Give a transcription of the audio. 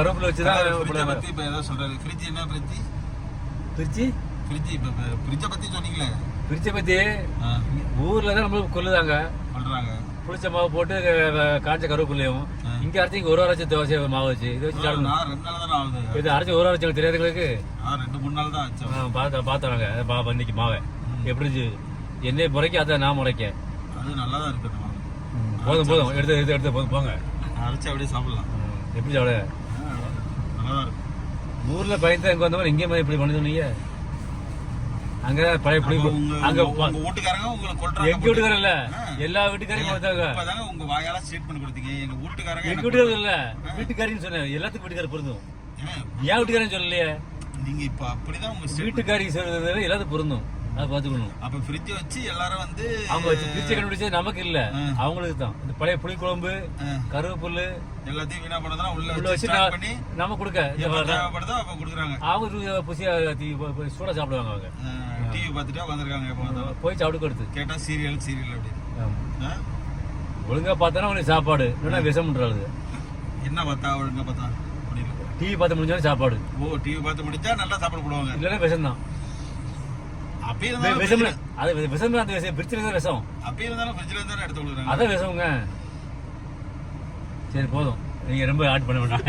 கருவேப்பிலை வச்சுதான் பத்தி இப்ப ஏதாவது சொல்றாரு. ஃப்ரிட்ஜ் என்ன ஃப்ரிட்ஜ் இப்ப ஃப்ரிட்ஜை பத்தி சொன்னீங்களே. ஃப்ரிட்ஜை பத்தி ஊர்ல தான் நம்மளுக்கு கொல்லுதாங்க சொல்றாங்க. புளிச்ச மாவு போட்டு காய்ச்ச கருவேப்பிலையும் இங்க அரைச்சி இங்க ஒரு அரைச்சி தோசை மாவு வச்சு இது வச்சு 2 நாள் தானே ஆகுது. இது அரைச்சி ஒரு அரைச்சி தெரியாதுங்களுக்கு 2-3 நாள் தான் ஆச்சு. பார்த்தாங்க இன்னைக்கு மாவை எப்படி இருந்துச்சு. என்னைய முறைக்க அதை நான் முறைக்க அது நல்லா தான் இருக்கு. போதும் எடுத்து போங்க அரைச்சி அப்படியே சாப்பிடலாம். எப்படி சாப்பிட நல்லா தான் இருக்கு. ஊர்ல பயந்து அங்க வந்தவங்க இங்கே மாதிரி இப்படி பண்ணி சொன்னீங்க. அங்க பழைய புளி அங்க வீட்டுக்காரங்க உங்களை கொல்றாங்க. எங்க வீட்டுக்காரர் இல்ல எல்லா வீட்டுக்காரையும் பார்த்தாங்க. இப்பதாங்க உங்க வாயால ஸ்டேட் பண்ணி கொடுத்தீங்க. எங்க வீட்டுக்காரங்க எங்க வீட்டுக்காரர் இல்ல வீட்டுக்காரின்னு சொன்னேன். எல்லாத்துக்கும் வீட்டுக்காரர் பொருந்தும். ஏன் வீட்டுக்காரன்னு சொல்லலையே. நீங்க இப்ப அப்படிதான் உங்க வீட்டுக்காரி சொல்றது எல்லாத்துக்கும் பொருந்தும். அதை பாத்துக்கணும். அப்ப ஃப்ரிட்ஜ் வச்சு எல்லாரும் வந்து அவங்க வச்சு ஃப்ரிட்ஜை கண்டுபிடிச்சது நமக்கு இல்ல அவங்களுக்கு தான். இந்த பழைய புளி குழம்பு கருவேப்பிலை எல்லாத்தையும் வீணா பண்ணதான் உள்ள வச்சு நம்ம கொடுக்க தேவைப்படுதோ அப்ப கொடுக்குறாங்க. அவங்க புசியா சூடா சாப்பிடுவாங்க. அவங்க டிவி பார்த்துட்டா வந்திருக்காங்க. போய் சாப்பிட்டு கொடுத்து கேட்டா சீரியல் அப்படின்னு ஒழுங்கா பார்த்தானா உனக்கு சாப்பாடு இல்லைன்னா விஷம்ன்றாங்க. என்ன பார்த்தா ஒழுங்கா பார்த்தா டிவி பார்த்து முடிஞ்சாலும் சாப்பாடு. டிவி பார்த்து முடிச்சா நல்லா சாப்பாடு போடுவாங்க. இல்லைன்னா விஷம் தான். அப்பயே விஷம் அது விஷம் தான். அந்த விஷம் பிரிச்சுல தான் விஷம். அப்பயே இருந்தாலும் ஃப்ரிட்ஜ்ல இருந்தாலும் எடுத்து கொடுக்குறாங்க. அதான் விஷம்ங்க. சரி போதும். நீங்க ரொம்ப ஆட் பண்ண வேண்டாம்.